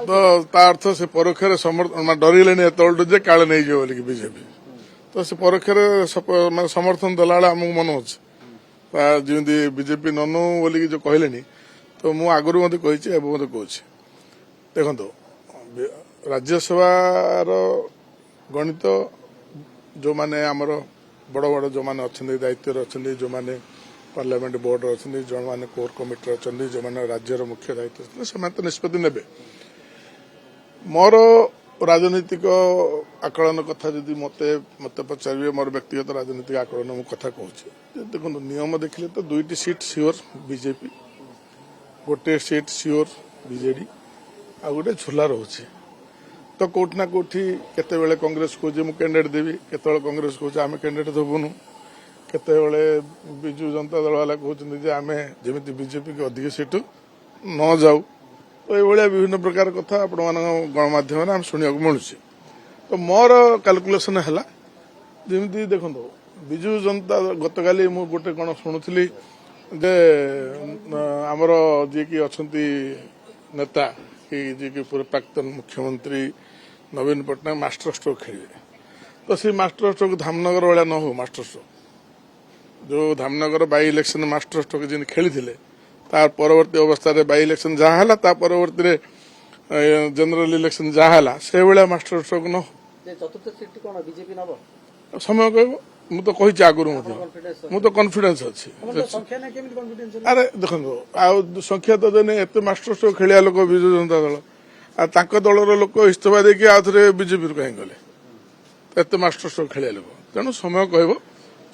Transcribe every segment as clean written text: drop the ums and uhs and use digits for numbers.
ତ ତା ଅର୍ଥ ସେ ପରୋକ୍ଷରେ ଡରିଲେଣି ଏତେବେଳଠୁ ଯେ କାଳେ ନେଇଯିବ ବୋଲିକି ବିଜେପି ତ ସେ ପରୋକ୍ଷରେ ସମର୍ଥନ ଦେଲାବେଳେ ଆମକୁ ମନେ ଅଛି ଯେମିତି ବିଜେପି ନନୁ ବୋଲିକି ଯୋଉ କହିଲେଣି ତ ମୁଁ ଆଗରୁ ମଧ୍ୟ କହିଛି ଏବେ ମଧ୍ୟ କହୁଛି ଦେଖନ୍ତୁ ରାଜ୍ୟସଭାର ଗଣିତ ଯୋଉମାନେ ଆମର ବଡ଼ ବଡ଼ ଯୋଉମାନେ ଅଛନ୍ତି ଦାୟିତ୍ୱରେ ଅଛନ୍ତି ଯୋଉମାନେ ପାର୍ଲାମେଣ୍ଟ ବୋର୍ଡରେ ଅଛନ୍ତି ଯୋଉମାନେ କୋର କମିଟିରେ ଅଛନ୍ତି ଯୋଉମାନେ ରାଜ୍ୟର ମୁଖ୍ୟ ଦାୟିତ୍ୱ ଅଛନ୍ତି ସେମାନେ ତ ନିଷ୍ପତ୍ତି ନେବେ ମୋର ରାଜନୈତିକ ଆକଳନ କଥା ଯଦି ମତେ ପଚାରିବେ ମୋର ବ୍ୟକ୍ତିଗତ ରାଜନୈତିକ ଆକଳନ ମୁଁ କଥା କହୁଛି ଦେଖନ୍ତୁ ନିୟମ ଦେଖିଲେ ତ 2ଟି ସିଟ୍ ସିଓର ବିଜେପି ଗୋଟିଏ ସିଟ୍ ସିଓର ବିଜେଡି ଆଉ ଗୋଟେ ଝୁଲା ରହୁଛି ତ କୋଉଠି ନା କୋଉଠି କେତେବେଳେ କଂଗ୍ରେସ କହୁଛି ମୁଁ କ୍ୟାଣ୍ଡିଡେଟ୍ ଦେବି କେତେବେଳେ କଂଗ୍ରେସ କହୁଛି ଆମେ କ୍ୟାଣ୍ଡିଡେଟ୍ ଦେବୁନୁ କେତେବେଳେ ବିଜୁ ଜନତା ଦଳ ବାଲା କହୁଛନ୍ତି ଯେ ଆମେ ଯେମିତି ବିଜେପିକୁ ଅଧିକ ସିଟ୍ ନ ଯାଉ ତ ଏଇଭଳିଆ ବିଭିନ୍ନ ପ୍ରକାର କଥା ଆପଣମାନଙ୍କ ଗଣମାଧ୍ୟମରେ ଆମେ ଶୁଣିବାକୁ ମିଳୁଛି ତ ମୋର କାଲକୁଲେସନ ହେଲା ଯେମିତି ଦେଖନ୍ତୁ ବିଜୁ ଜନତା ଗତକାଲି ମୁଁ ଗୋଟେ କଣ ଶୁଣୁଥିଲି ଯେ ଆମର ଯିଏକି ଅଛନ୍ତି ନେତା କି ଯିଏକି ପ୍ରାକ୍ତନ ମୁଖ୍ୟମନ୍ତ୍ରୀ ନବୀନ ପଟ୍ଟନାୟକ ମାଷ୍ଟର ଷ୍ଟ୍ରୋକ୍ ଖେଳିବେ ତ ସେଇ ମାଷ୍ଟର ଷ୍ଟ୍ରୋକ୍ ଧାମନଗର ଭଳିଆ ନ ହଉ ମାଷ୍ଟର ଷ୍ଟ୍ରୋକ୍ ଯୋଉ Dhamnagar Bai election master stroke ଯେମିତି ଖେଳିଥିଲେ ତା ପରବର୍ତ୍ତୀ ଅବସ୍ଥାରେ ବାଇ ଇଲେକ୍ସନ ଯାହା ହେଲା ତା ପରବର୍ତ୍ତୀରେ ଜେନେରାଲ ଇଲେକ୍ସନ ଯାହା ହେଲା ସେଇଭଳିଆ ମାଷ୍ଟର ଷ୍ଟ୍ରୋକ୍ ନ ସମୟ କହିବ ମୁଁ ତ କହିଛି ଆଗରୁ ମଧ୍ୟ ମୁଁ ତ କନଫିଡେନ୍ସ ଅଛି ଆରେ ଦେଖନ୍ତୁ ଆଉ ସଂଖ୍ୟା ତ ଦେନେ ଏତେ ମାଷ୍ଟର ଷ୍ଟ୍ରୋକ୍ ଖେଳିବା ଲୋକ ବିଜୁ ଜନତା ଦଳ ଆଉ ତାଙ୍କ ଦଳର ଲୋକ ଇସ୍ତଫା ଦେଇକି ଆଉ ଥରେ ବିଜେପିରୁ କାହିଁ ଗଲେ ଏତେ ମାଷ୍ଟର ଷ୍ଟ୍ରୋକ୍ ଖେଳିବା ଲୋକ ତେଣୁ ସମୟ କହିବ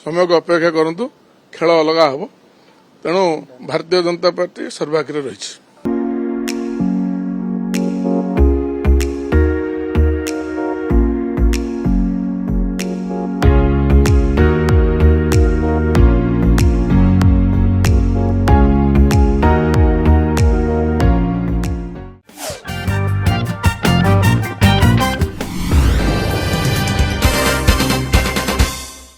ସମୟକୁ ଅପେକ୍ଷା କରନ୍ତୁ ଖେଳ ଅଲଗା ହବ ତେଣୁ ଭାରତୀୟ ଜନତା ପାର୍ଟି ସର୍ବାଗ୍ରେ ରହିଛି।